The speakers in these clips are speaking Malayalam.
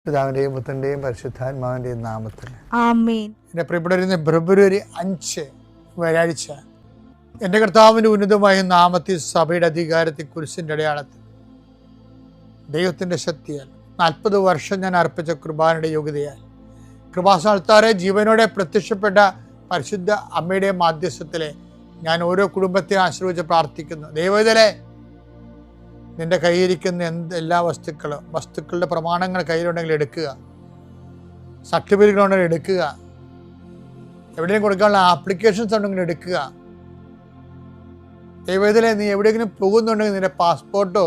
പിതാവിൻ്റെയും പുത്രൻ്റെയും പരിശുദ്ധാത്മാവിൻ്റെയും നാമത്തിൽ ആമേൻ. എൻ്റെ പ്രിയപ്പെട്ടവരുന്ന ഫെബ്രുവരി 5 വ്യാഴാഴ്ച എൻ്റെ കർത്താവിൻ്റെ ഉന്നതമായ നാമത്തിൽ സഭയുടെ അധികാരത്തിൽ കുരിശിൻ്റെ അടയാളത്തിൽ ദൈവത്തിൻ്റെ ശക്തിയാൽ 40 വർഷം ഞാൻ അർപ്പിച്ച കൃപാനയുടെ യോഗ്യതയാൽ കൃപാസ്ഥാനത്താറെ ജീവനോടെ പ്രത്യക്ഷപ്പെട്ട പരിശുദ്ധ അമ്മയുടെ മാധ്യസ്ഥത്തിലെ ഞാൻ ഓരോ കുടുംബത്തെ ആശ്രയിച്ച് പ്രാർത്ഥിക്കുന്നു. ദൈവത്തിലെ നിൻ്റെ കയ്യിരിക്കുന്ന എല്ലാ വസ്തുക്കളുടെ പ്രമാണങ്ങൾ കയ്യിലുണ്ടെങ്കിൽ എടുക്കുക, സർട്ടിഫിക്കറ്റുകളുണ്ടെങ്കിൽ എടുക്കുക, എവിടെയും കൊടുക്കാനുള്ള ആപ്ലിക്കേഷൻസ് ഉണ്ടെങ്കിൽ എടുക്കുക. ദൈവത്തിലെ നീ എവിടെയെങ്കിലും പോകുന്നുണ്ടെങ്കിൽ നിൻ്റെ പാസ്പോർട്ടോ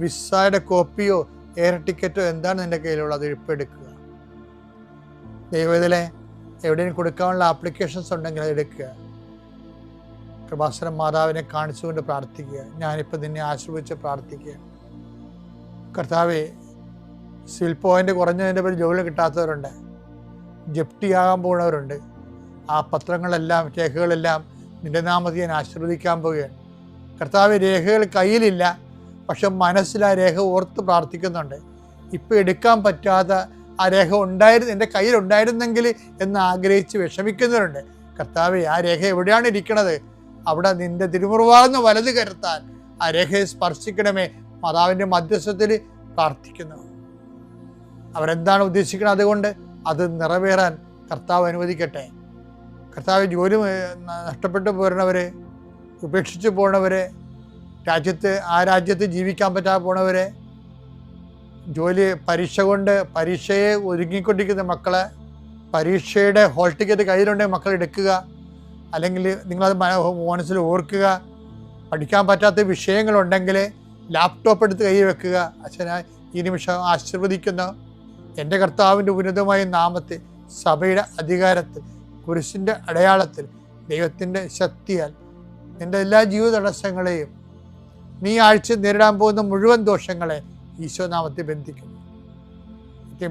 വിസയുടെ കോപ്പിയോ എയർ ടിക്കറ്റോ എന്താണ് നിൻ്റെ കയ്യിലുള്ളത്, ഇപ്പോൾ എടുക്കുക. ദൈവത്തിലെ എവിടെയും കൊടുക്കാനുള്ള ആപ്ലിക്കേഷൻസ് ഉണ്ടെങ്കിൽ അത് എടുക്കുക. കൃപാസന മാതാവിനെ കാണിച്ചുകൊണ്ട് പ്രാർത്ഥിക്കുക. ഞാനിപ്പോൾ നിന്നെ ആശ്രയിച്ച് പ്രാർത്ഥിക്കുക. കർത്താവെ, സിവിൽ പോയിൻ്റ് കുറഞ്ഞതിൻ്റെ പേര് ജോലി കിട്ടാത്തവരുണ്ട്, ജപ്തിയാകാൻ പോകുന്നവരുണ്ട്. ആ പത്രങ്ങളെല്ലാം രേഖകളെല്ലാം നിൻ്റെ നാമത്തിൽ ഞാൻ ആശീർവദിക്കാൻ പോവുകയാണ്. കർത്താവ്, രേഖകൾ കയ്യിലില്ല, പക്ഷെ മനസ്സിൽ ആ രേഖ ഓർത്ത് പ്രാർത്ഥിക്കുന്നുണ്ട്. ഇപ്പോൾ എടുക്കാൻ പറ്റാത്ത ആ രേഖ എൻ്റെ കയ്യിലുണ്ടായിരുന്നെങ്കിൽ എന്ന് ആഗ്രഹിച്ച് വിഷമിക്കുന്നവരുണ്ട്. കർത്താവെ, ആ രേഖ എവിടെയാണ് ഇരിക്കണത്? അവിടെ നിൻ്റെ തിരുമുറിവാർന്ന് വലത് കരുത്താൻ ആ രേഖയെ സ്പർശിക്കണമേ. മാതാവിൻ്റെ മധ്യസ്ഥത്തിൽ പ്രാർത്ഥിക്കുന്നു. അവരെന്താണ് ഉദ്ദേശിക്കുന്നത്, അതുകൊണ്ട് അത് നിറവേറാൻ കർത്താവ് അനുവദിക്കട്ടെ. കർത്താവ്, ജോലി നഷ്ടപ്പെട്ടു പോരണവരെ, ഉപേക്ഷിച്ച് പോണവരെ, ആ രാജ്യത്ത് ജീവിക്കാൻ പറ്റാതെ പോണവരെ, ജോലി പരീക്ഷയെ ഒരുങ്ങിക്കൊണ്ടിരിക്കുന്ന മക്കളെ, പരീക്ഷയുടെ ഹോൾ ടിക്കറ്റ് കയ്യിലുണ്ടെങ്കിൽ മക്കൾ എടുക്കുക. അല്ലെങ്കിൽ നിങ്ങളത് മനസ്സിൽ ഓർക്കുക. പഠിക്കാൻ പറ്റാത്ത വിഷയങ്ങളുണ്ടെങ്കിൽ ലാപ്ടോപ്പ് എടുത്ത് കൈ വെക്കുക. അച്ഛനായി ഈ നിമിഷം ആശീർവദിക്കുന്ന എൻ്റെ കർത്താവിൻ്റെ ഉന്നതമായ നാമത്തിൽ സഭയുടെ അധികാരത്തിൽ കുരിശിൻ്റെ അടയാളത്തിൽ ദൈവത്തിൻ്റെ ശക്തിയാൽ നിൻ്റെ എല്ലാ ജീവിത തടസ്സങ്ങളെയും നീ ആഴ്ച നേരിടാൻ പോകുന്ന മുഴുവൻ ദോഷങ്ങളെ ഈശോനാമത്തിൽ ബന്ധിക്കുന്നു.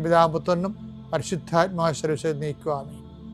പിതാവും പുത്രനും പരിശുദ്ധാത്മാവ് നീക്കുവാമേ.